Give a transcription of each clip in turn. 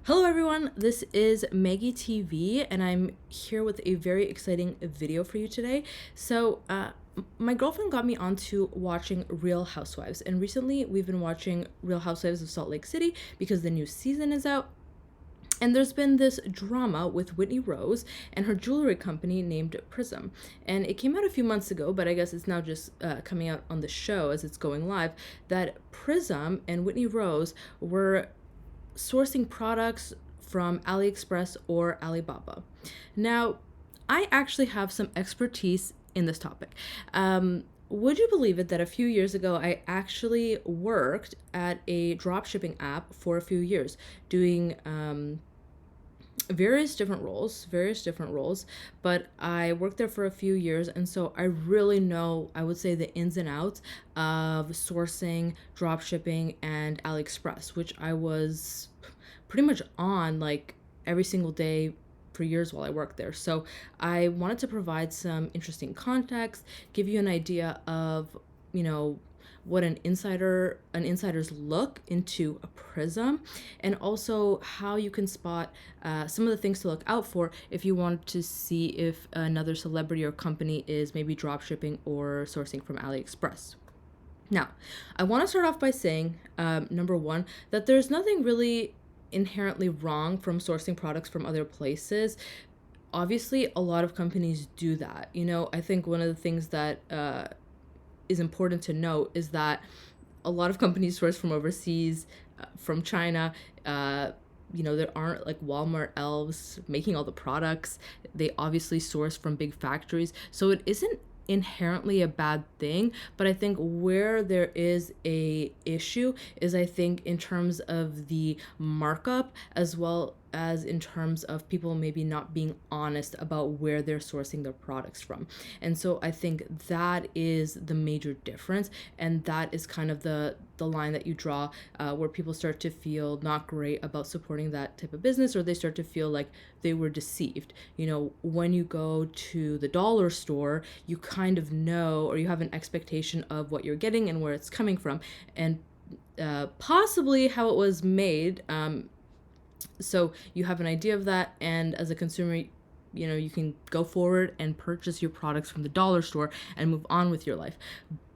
Hello everyone, this is Maggie TV and I'm here with a very exciting video for you today. My girlfriend got me onto watching Real Housewives, and recently we've been watching Real Housewives of Salt Lake City because the new season is out. And there's been this drama with Whitney Rose and her jewelry company named Prism. And it came out a few months ago, but I guess it's now just coming out on the show as it's going live, that Prism and Whitney Rose were sourcing products from Aliexpress or Alibaba. Now, I actually have some expertise in this topic. Would you believe it that a few years ago I actually worked at a dropshipping app for a few years, doing various different roles, but I worked there for a few years, and so I really know, I would say, the ins and outs of sourcing, dropshipping, and AliExpress, which I was pretty much on like every single day for years while I worked there. So I wanted to provide some interesting context, give you an idea of, what an insider's look into a Prism, and also how you can spot some of the things to look out for if you want to see if another celebrity or company is maybe dropshipping or sourcing from AliExpress. Now, I want to start off by saying, number one, that there's nothing really inherently wrong from sourcing products from other places. Obviously, a lot of companies do that. I think one of the things that is important to note is that a lot of companies source from overseas, from China. There aren't like Walmart elves making all the products. They obviously source from big factories. So it isn't inherently a bad thing, but I think where there is a issue is, I think, in terms of the markup, as well as in terms of people maybe not being honest about where they're sourcing their products from. And so I think that is the major difference, and that is kind of the line that you draw where people start to feel not great about supporting that type of business, or they start to feel like they were deceived. When you go to the dollar store, you kind of know, or you have an expectation of what you're getting and where it's coming from, and possibly how it was made. So you have an idea of that, and as a consumer, you can go forward and purchase your products from the dollar store and move on with your life.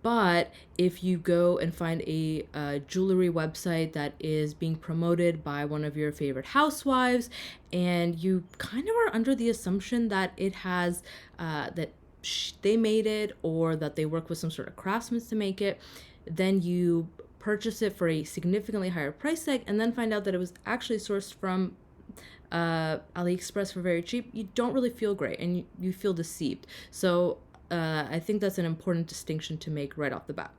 But if you go and find a jewelry website that is being promoted by one of your favorite housewives, and you kind of are under the assumption that it has they made it, or that they work with some sort of craftsman to make it, then you purchase it for a significantly higher price tag, and then find out that it was actually sourced from AliExpress for very cheap, you don't really feel great, and you feel deceived. So I think that's an important distinction to make right off the bat.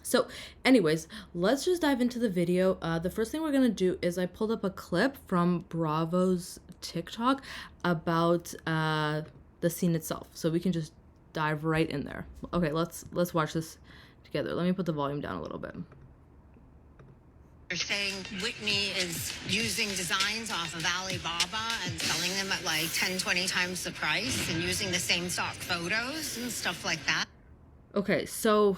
So anyways, let's just dive into the video. The first thing we're going to do is I pulled up a clip from Bravo's TikTok about the scene itself. So we can just dive right in there. Okay, let's watch this together. Let me put the volume down a little bit. They're saying Whitney is using designs off of Alibaba and selling them at like 10, 20 times the price, and using the same stock photos and stuff like that. Okay, so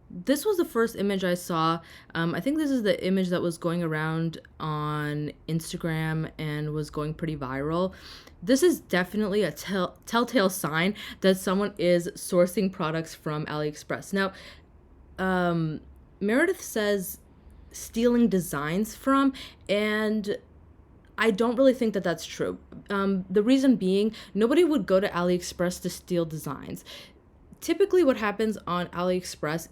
this was the first image I saw. I think this is the image that was going around on Instagram and was going pretty viral. This is definitely a telltale sign that someone is sourcing products from AliExpress. Now, Meredith says stealing designs from, and I don't really think that that's true. The reason being, nobody would go to AliExpress to steal designs. Typically what happens on AliExpress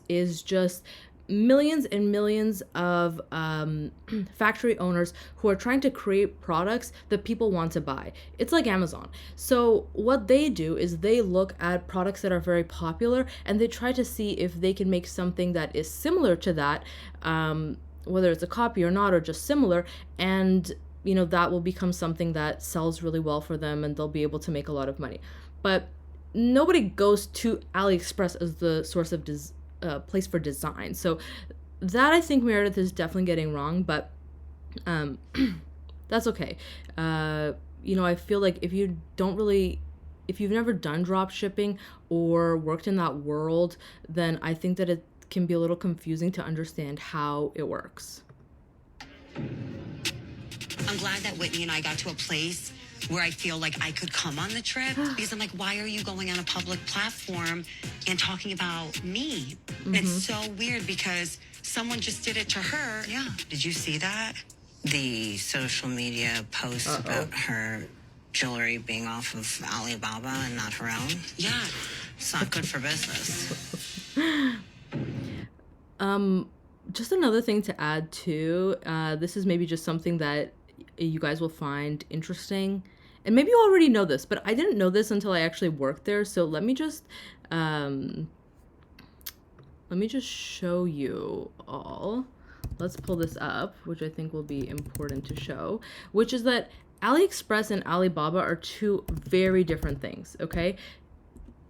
is just millions and millions of factory owners who are trying to create products that people want to buy. It's like Amazon. So what they do is they look at products that are very popular, and they try to see if they can make something that is similar to that, whether it's a copy or not, or just similar, and that will become something that sells really well for them, and they'll be able to make a lot of money. But nobody goes to AliExpress as the source of place for design. So that, I think, Meredith is definitely getting wrong, but that's okay. I feel like if you've never done drop shipping or worked in that world, then I think that it can be a little confusing to understand how it works. I'm glad that Whitney and I got to a place where I feel like I could come on the trip because I'm like, why are you going on a public platform and talking about me? It's so weird because someone just did it to her. Yeah. Did you see that? The social media post about her jewelry being off of Alibaba and not her own. Yeah. It's not good for business. Just another thing to add too, this is maybe just something that you guys will find interesting. And maybe you already know this, but I didn't know this until I actually worked there. So let me just show you all. Let's pull this up, which I think will be important to show, which is that AliExpress and Alibaba are two very different things, okay?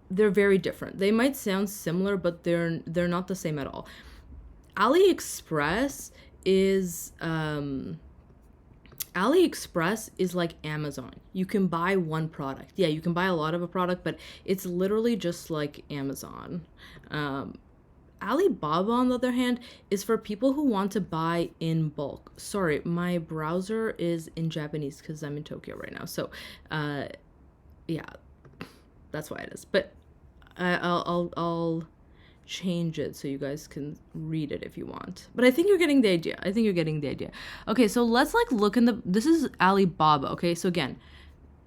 They're very different. They might sound similar, but they're not the same at all. AliExpress is like Amazon. You can buy one product. Yeah, you can buy a lot of a product, but it's literally just like Amazon. Alibaba, on the other hand, is for people who want to buy in bulk. Sorry, my browser is in Japanese because I'm in Tokyo right now. So, yeah, that's why it is. But I'll change it so you guys can read it if you want. But I think you're getting the idea. Okay, so let's like look in this is Alibaba. Okay, so again,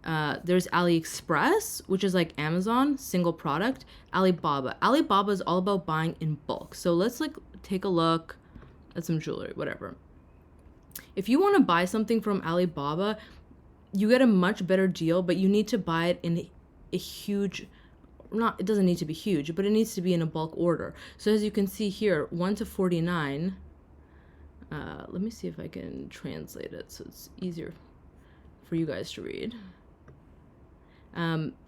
there's AliExpress, which is like Amazon, single product. Alibaba is all about buying in bulk. So let's like take a look at some jewelry, whatever. If you want to buy something from Alibaba, you get a much better deal, but you need to buy it in a huge, it doesn't need to be huge, but it needs to be in a bulk order. So as you can see here, 1 to 49. Let me see if I can translate it so it's easier for you guys to read.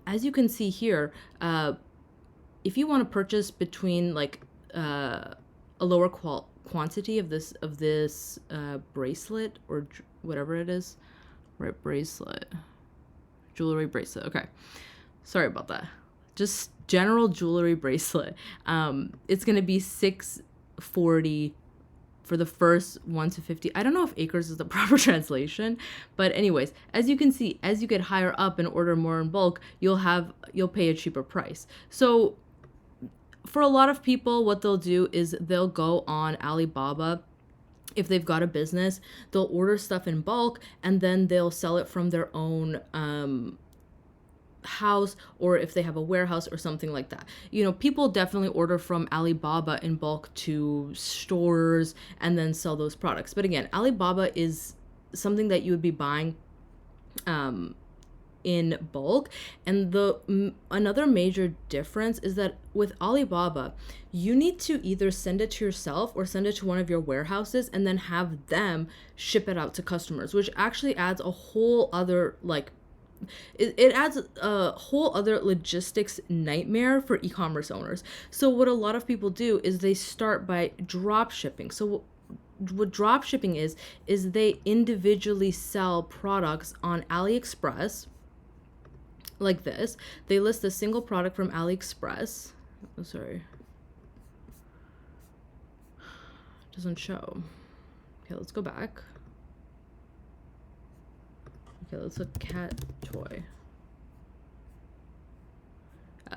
As you can see here, if you want to purchase between like a lower quantity of this bracelet or whatever it is, right? Jewelry bracelet. Okay, sorry about that. Just general jewelry bracelet. It's gonna be $640 for the first 1 to 50. I don't know if acres is the proper translation, but anyways, as you can see, as you get higher up and order more in bulk, you'll pay a cheaper price. So for a lot of people, what they'll do is they'll go on Alibaba. If they've got a business, they'll order stuff in bulk and then they'll sell it from their own house, or if they have a warehouse or something like that. You know, people definitely order from Alibaba in bulk to stores and then sell those products. But again, Alibaba is something that you would be buying in bulk. And another major difference is that with Alibaba, you need to either send it to yourself or send it to one of your warehouses and then have them ship it out to customers, which actually adds a whole other it adds a whole other logistics nightmare for e-commerce owners. So what a lot of people do is they start by drop shipping. So what drop shipping is they individually sell products on AliExpress like this. They list a single product from AliExpress. Oh, sorry. It doesn't show. Okay, let's go back. Okay, let's look cat toy.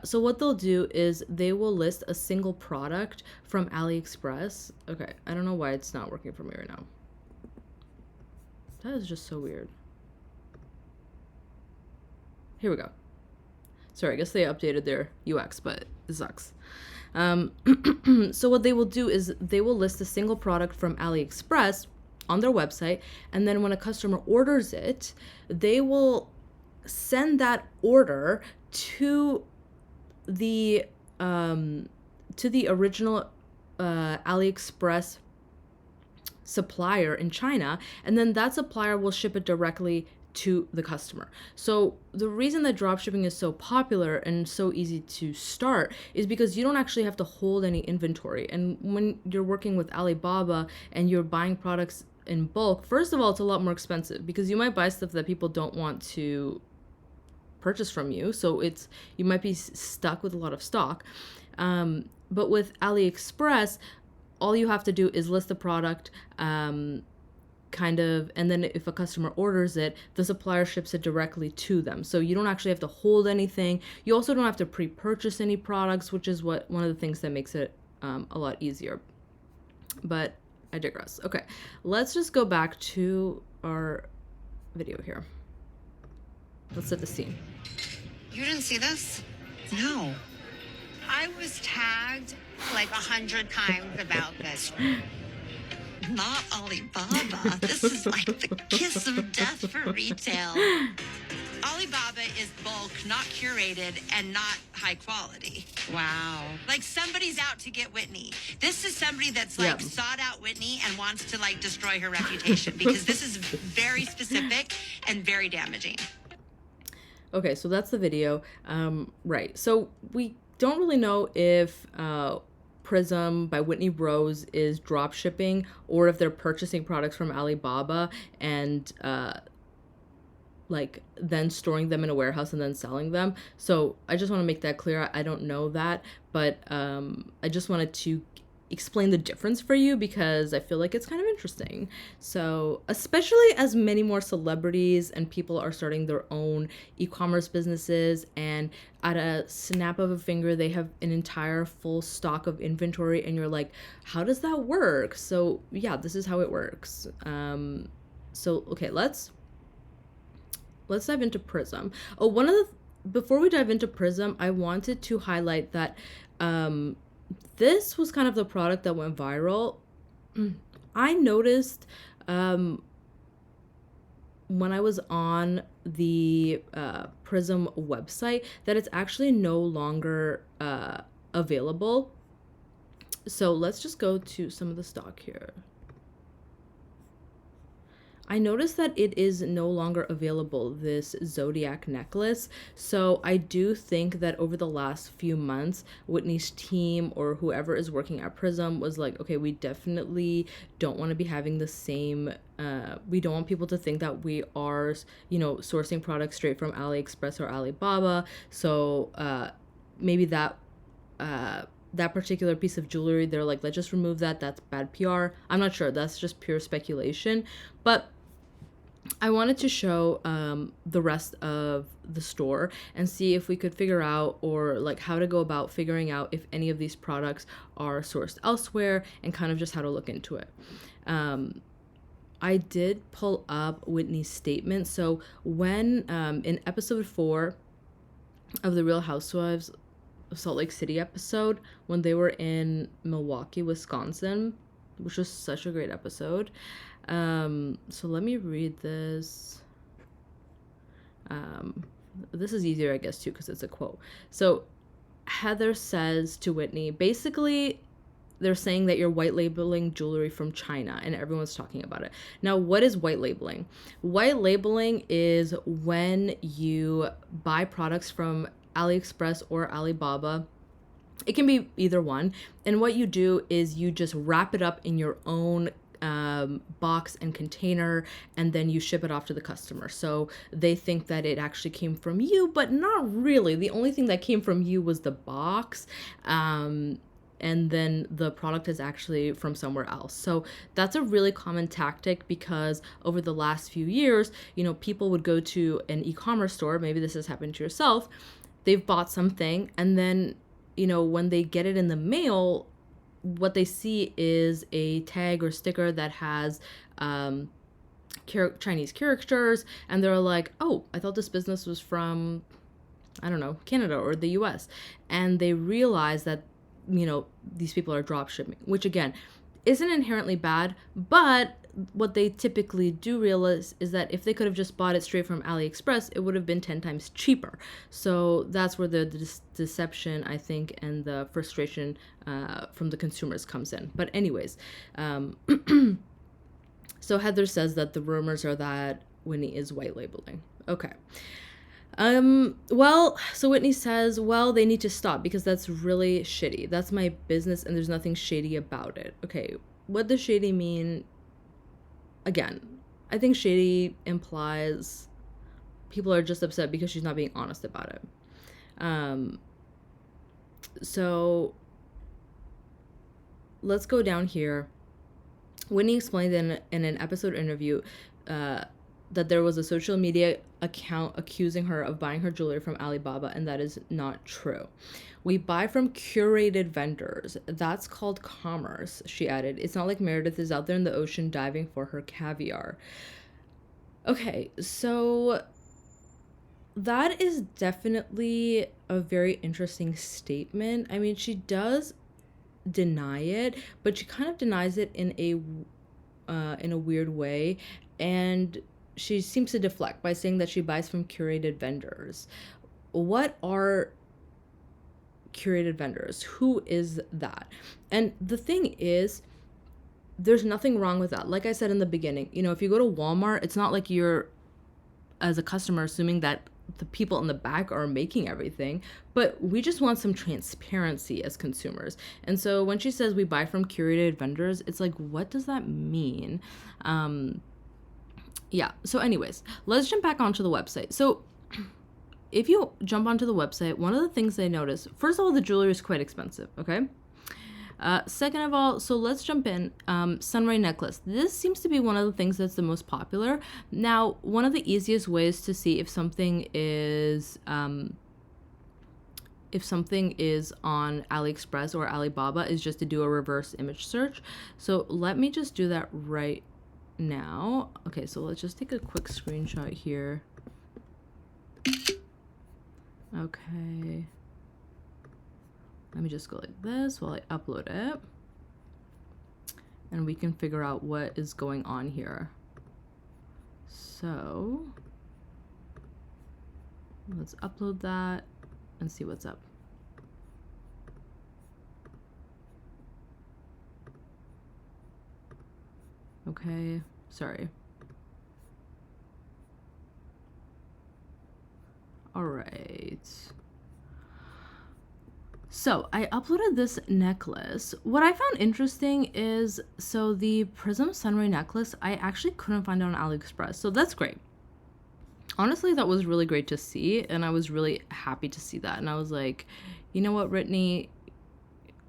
So what they'll do is they will list a single product from AliExpress. Okay, I don't know why it's not working for me right now. That is just so weird. Here we go. Sorry, I guess they updated their UX, but it sucks. So what they will do is they will list a single product from AliExpress on their website, and then when a customer orders it, they will send that order to the original AliExpress supplier in China, and then that supplier will ship it directly to the customer. So the reason that dropshipping is so popular and so easy to start is because you don't actually have to hold any inventory. And when you're working with Alibaba and you're buying products in bulk, first of all, it's a lot more expensive because you might buy stuff that people don't want to purchase from you. So you might be stuck with a lot of stock. But with AliExpress, all you have to do is list the product, kind of, and then if a customer orders it, the supplier ships it directly to them. So you don't actually have to hold anything. You also don't have to pre-purchase any products, which is one of the things that makes it a lot easier. But I digress. Okay, let's just go back to our video here. Let's set the scene. You didn't see this? No. I was tagged like 100 times about this. Not Alibaba. This is like the kiss of death for retail. Alibaba is bulk, not curated, and not high quality. Wow. Like somebody's out to get Whitney. This is somebody that's like sought out Whitney and wants to like destroy her reputation because this is very specific and very damaging. Okay, so that's the video. Right. So we don't really know if Prism by Whitney Rose is drop shipping or if they're purchasing products from Alibaba and like then storing them in a warehouse and then selling them. So I just want to make that clear. I don't know that, but I just wanted to explain the difference for you because I feel like it's kind of interesting. So especially as many more celebrities and people are starting their own e-commerce businesses, and at a snap of a finger they have an entire full stock of inventory, and you're like, how does that work? So yeah, this is how it works. So okay, let's dive into Prism. Oh, before we dive into Prism, I wanted to highlight that this was kind of the product that went viral. I noticed when I was on the Prism website that it's actually no longer available. So let's just go to some of the stock here. I noticed that it is no longer available, this Zodiac necklace. So I do think that over the last few months, Whitney's team or whoever is working at Prism was like, okay, we definitely don't want to be having the same, we don't want people to think that we are, sourcing products straight from AliExpress or Alibaba. So maybe that particular piece of jewelry, they're like, let's just remove that. That's bad PR. I'm not sure. That's just pure speculation. But I wanted to show the rest of the store and see if we could figure out, or like how to go about figuring out if any of these products are sourced elsewhere, and kind of just how to look into it. I did pull up Whitney's statement. So when in episode 4 of the Real Housewives of Salt Lake City episode, when they were in Milwaukee, Wisconsin, which was such a great episode. So let me read this. This is easier, I guess, too, because it's a quote. So Heather says to Whitney, basically, they're saying that you're white labeling jewelry from China, and everyone's talking about it. Now, what is white labeling? White labeling is when you buy products from AliExpress or Alibaba. It can be either one. And what you do is you just wrap it up in your own box and container, and then you ship it off to the customer. So they think that it actually came from you, but not really. The only thing that came from you was the box. And then the product is actually from somewhere else. So that's a really common tactic, because over the last few years, people would go to an e-commerce store. Maybe this has happened to yourself. They've bought something, and then, when they get it in the mail, what they see is a tag or sticker that has Chinese characters, and they're like, oh, I thought this business was from, I don't know, Canada or the US. And they realize that, these people are drop shipping, which again, isn't inherently bad, but what they typically do realize is that if they could have just bought it straight from AliExpress, it would have been 10 times cheaper. So that's where the deception, I think, and the frustration from the consumers comes in. But anyways, so Heather says that the rumors are that Whitney is white labeling. Okay. Well, so Whitney says, well, they need to stop because that's really shitty. That's my business and there's nothing shady about it. Okay. What does shady mean? Again, I think shady implies people are just upset because she's not being honest about it. So let's go down here. Whitney explained in an episode interview uh, that there was a social media account accusing her of buying her jewelry from Alibaba, and that is not true. We buy from curated vendors. That's called commerce, she added. It's not like Meredith is out there in the ocean diving for her caviar. Okay, so that is definitely a very interesting statement. I mean, she does deny it, but she kind of denies it in a weird way, and she seems to deflect by saying that she buys from curated vendors. What are curated vendors? Who is that? And the thing is, there's nothing wrong with that. Like I said in the beginning, you know, if you go to Walmart, it's not like you're, as a customer, assuming that the people in the back are making everything, but we just want some transparency as consumers. And so when she says we buy from curated vendors, it's like, what does that mean? Yeah. So anyways, let's jump back onto the website. So if you jump onto the website, one of the things I noticed, first of all, the jewelry is quite expensive. Okay. Second of all, so let's jump in. Sunray necklace. This seems to be one of the things that's the most popular. Now, one of the easiest ways to see if something is on AliExpress or Alibaba is just to do a reverse image search. So let me just do that right now. Okay, so let's just take a quick screenshot here. Okay. Let me just go like this while I upload it. And we can figure out what is going on here. So let's upload that and see what's up. Okay, sorry. All right. So I uploaded this necklace. What I found interesting is, so the Prism Sunray necklace, I actually couldn't find it on AliExpress. So that's great. Honestly, that was really great to see, and I was really happy to see that. And I was like, you know what, Whitney,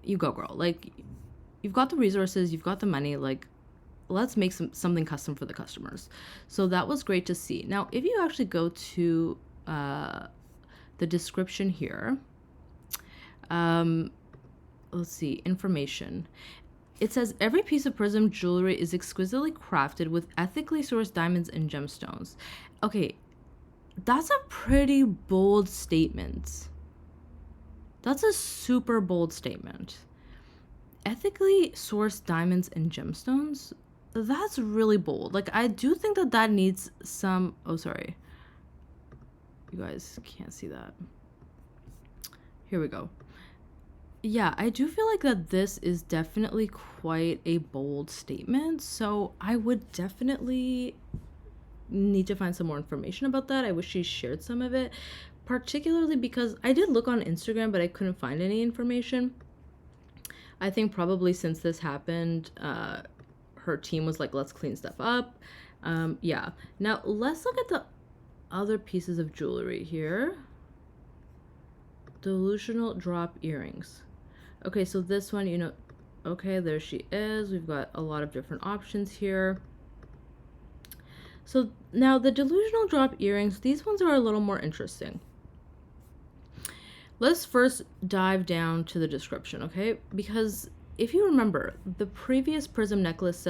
you go, girl. Like, you've got the resources, you've got the money, like, let's make something custom for the customers. So that was great to see. Now, if you actually go to the description here, let's see, information. It says every piece of Prism jewelry is exquisitely crafted with ethically sourced diamonds and gemstones. Okay, that's a pretty bold statement. That's a super bold statement. Ethically sourced diamonds and gemstones? That's really bold. Like, I do think that that needs some... Oh, sorry. You guys can't see that. Here we go. Yeah, I do feel like that this is definitely quite a bold statement. So I would definitely need to find some more information about that. I wish she shared some of it, particularly because I did look on Instagram, but I couldn't find any information. I think probably since this happened, her team was like, let's clean stuff up. Yeah. Now let's look at the other pieces of jewelry here. Delusional drop earrings. Okay, so this one, you know, okay, there she is. We've got a lot of different options here. So now the delusional drop earrings, these ones are a little more interesting. Let's first dive down to the description, okay? Because if you remember, the previous Prism necklace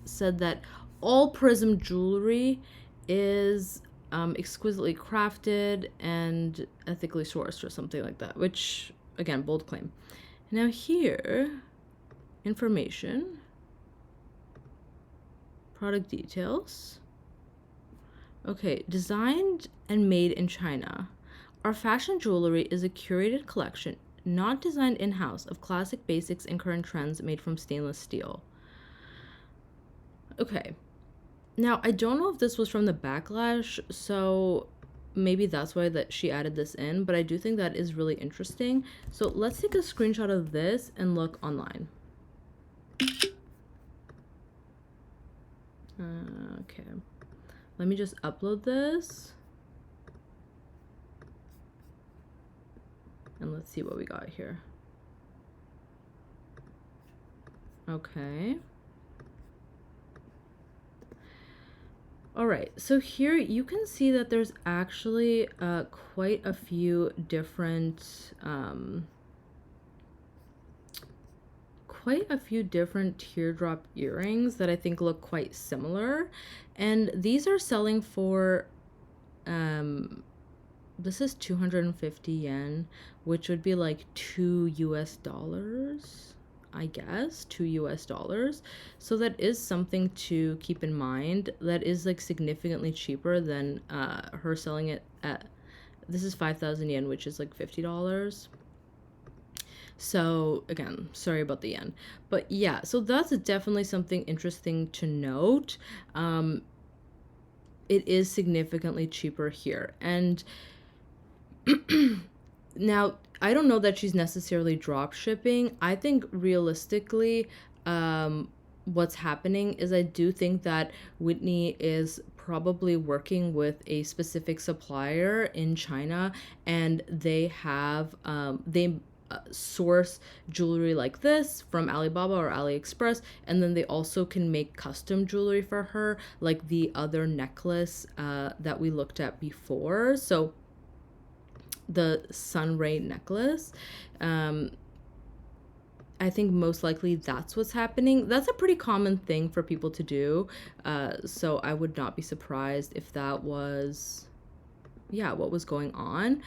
said that all Prism jewelry is exquisitely crafted and ethically sourced or something like that, which, again, bold claim. Now here, information, product details. Okay, designed and made in China. Our fashion jewelry is a curated collection, not designed in-house, of classic basics and current trends made from stainless steel. Okay. Now, I don't know if this was from the backlash, so maybe that's why that she added this in, but I do think that is really interesting. So let's take a screenshot of this and look online. Okay. Let me just upload this. And let's see what we got here. Okay. All right, so here you can see that there's actually quite a few different teardrop earrings that I think look quite similar, and these are selling for this is 250 yen, which would be like $2, I guess, $2. So that is something to keep in mind. That is like significantly cheaper than her selling it at, this is 5,000 yen, which is like $50. So again, sorry about the yen. But yeah, so that's definitely something interesting to note. It is significantly cheaper here. And now, I don't know that she's necessarily drop shipping. I think realistically, what's happening is I do think that Whitney is probably working with a specific supplier in China, and they have they source jewelry like this from Alibaba or Aliexpress, and then they also can make custom jewelry for her, like the other necklace that we looked at before. So the sunray necklace. I think most likely that's what's happening. That's a pretty common thing for people to do. So I would not be surprised if that was, yeah, what was going on.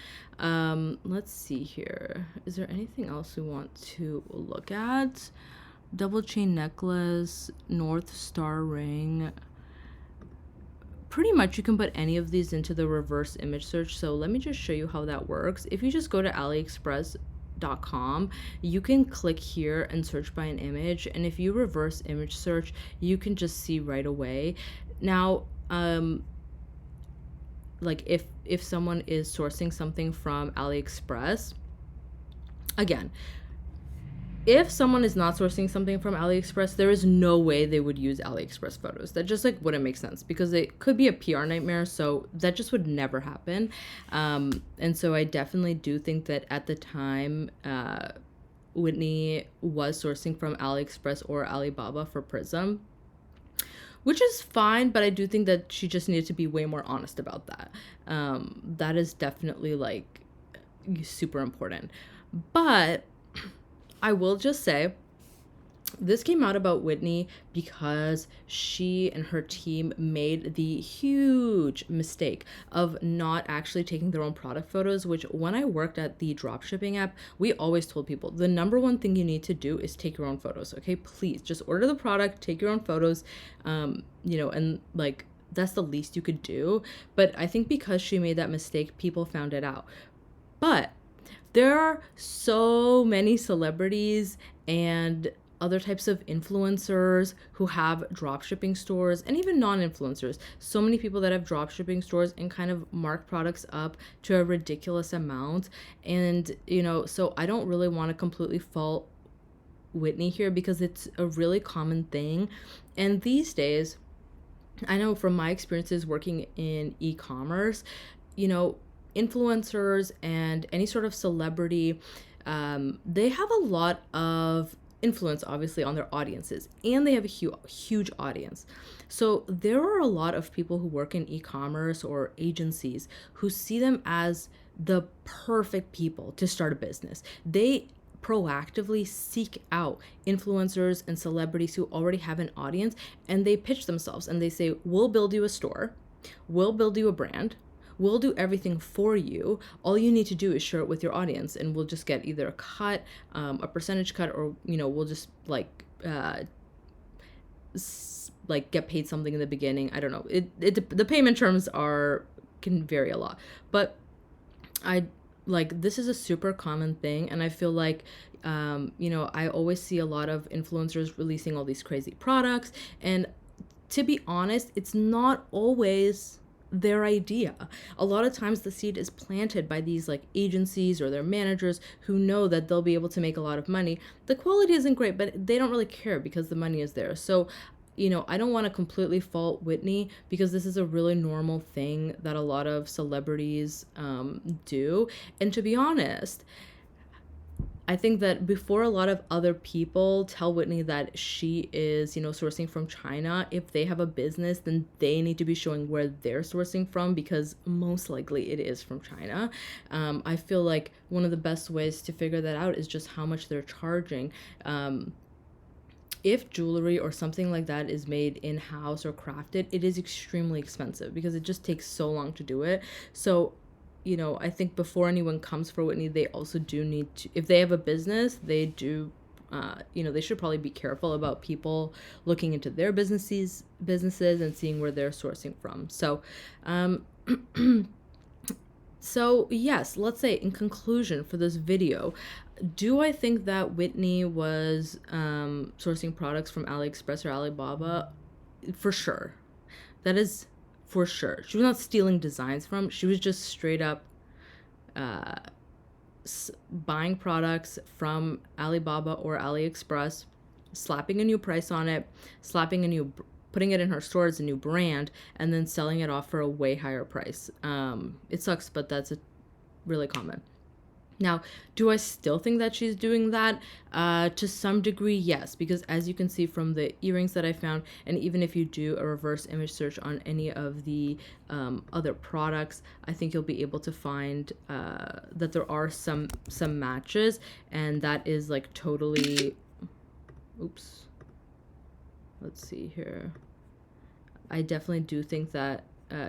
Let's see here. Is there anything else we want to look at? Double chain necklace, North Star ring. Pretty much you can put any of these into the reverse image search. So let me just show you how that works. If you just go to aliexpress.com, you can click here and search by an image, and if you reverse image search, you can just see right away. Now like if someone is sourcing something from AliExpress, again, if someone is not sourcing something from AliExpress, there is no way they would use AliExpress photos. That just like wouldn't make sense, because it could be a PR nightmare. So that just would never happen. And so I definitely do think that at the time, Whitney was sourcing from AliExpress or Alibaba for Prism, which is fine, but I do think that she just needed to be way more honest about that. That is definitely like super important. But I will just say, this came out about Whitney because she and her team made the huge mistake of not actually taking their own product photos, which when I worked at the dropshipping app, we always told people the number one thing you need to do is take your own photos. Okay, please just order the product, take your own photos, and like that's the least you could do. But I think because she made that mistake, people found it out. But there are so many celebrities and other types of influencers who have dropshipping stores, and even non-influencers. So many people that have dropshipping stores and kind of mark products up to a ridiculous amount. And, so I don't really want to completely fault Whitney here, because it's a really common thing. And these days, I know from my experiences working in e-commerce, influencers and any sort of celebrity, they have a lot of influence obviously on their audiences, and they have a huge audience. So there are a lot of people who work in e-commerce or agencies who see them as the perfect people to start a business. They proactively seek out influencers and celebrities who already have an audience, and they pitch themselves and they say, we'll build you a store, we'll build you a brand, we'll do everything for you. All you need to do is share it with your audience, and we'll just get either a cut, a percentage cut, or we'll just get paid something in the beginning. I don't know. The payment terms can vary a lot, but this is a super common thing, and I feel like I always see a lot of influencers releasing all these crazy products, and to be honest, it's not always their idea. A lot of times the seed is planted by these agencies or their managers who know that they'll be able to make a lot of money. The quality isn't great, but they don't really care because the money is there. So I don't want to completely fault Whitney, because this is a really normal thing that a lot of celebrities do. And to be honest, I think that before a lot of other people tell Whitney that she is, sourcing from China, if they have a business, then they need to be showing where they're sourcing from, because most likely it is from China. I feel like one of the best ways to figure that out is just how much they're charging. If jewelry or something like that is made in-house or crafted, it is extremely expensive because it just takes so long to do it. So I think before anyone comes for Whitney, they also do need to, if they have a business, they do, they should probably be careful about people looking into their businesses and seeing where they're sourcing from. So, so yes, let's say in conclusion for this video, do I think that Whitney was sourcing products from AliExpress or Alibaba? For sure. That is for sure. She was not stealing designs from. She was just straight up buying products from Alibaba or AliExpress, slapping a new price on it, putting it in her store as a new brand, and then selling it off for a way higher price. It sucks, but that's really common. Now, do I still think that she's doing that? To some degree, yes, because as you can see from the earrings that I found, and even if you do a reverse image search on any of the other products, I think you'll be able to find that there are some matches, and that is like totally, oops, let's see here. I definitely do think that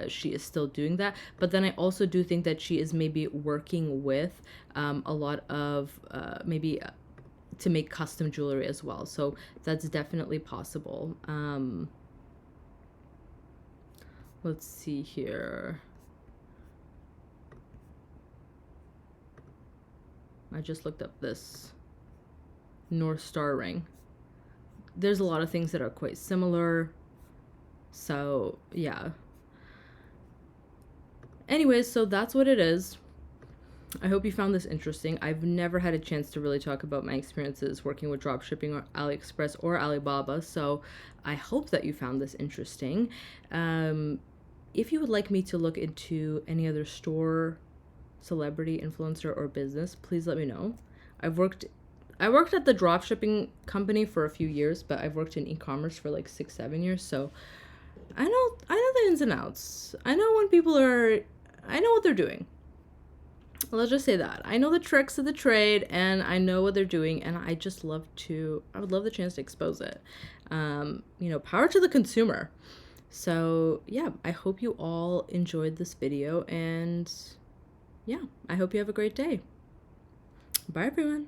she is still doing that, but then I also do think that she is maybe working with a lot of maybe to make custom jewelry as well, so that's definitely possible. Let's see here. I just looked up this North Star ring. There's a lot of things that are quite similar, so yeah. Anyways, so that's what it is. I hope you found this interesting. I've never had a chance to really talk about my experiences working with dropshipping or AliExpress or Alibaba, so I hope that you found this interesting. If you would like me to look into any other store, celebrity, influencer, or business, please let me know. I worked at the dropshipping company for a few years, but I've worked in e-commerce for like 6-7 years, so I know the ins and outs. I know when people are, I know what they're doing. Let's just say that. I know the tricks of the trade, and I know what they're doing, and I would love the chance to expose it. Power to the consumer. So yeah, I hope you all enjoyed this video, and yeah, I hope you have a great day. Bye everyone.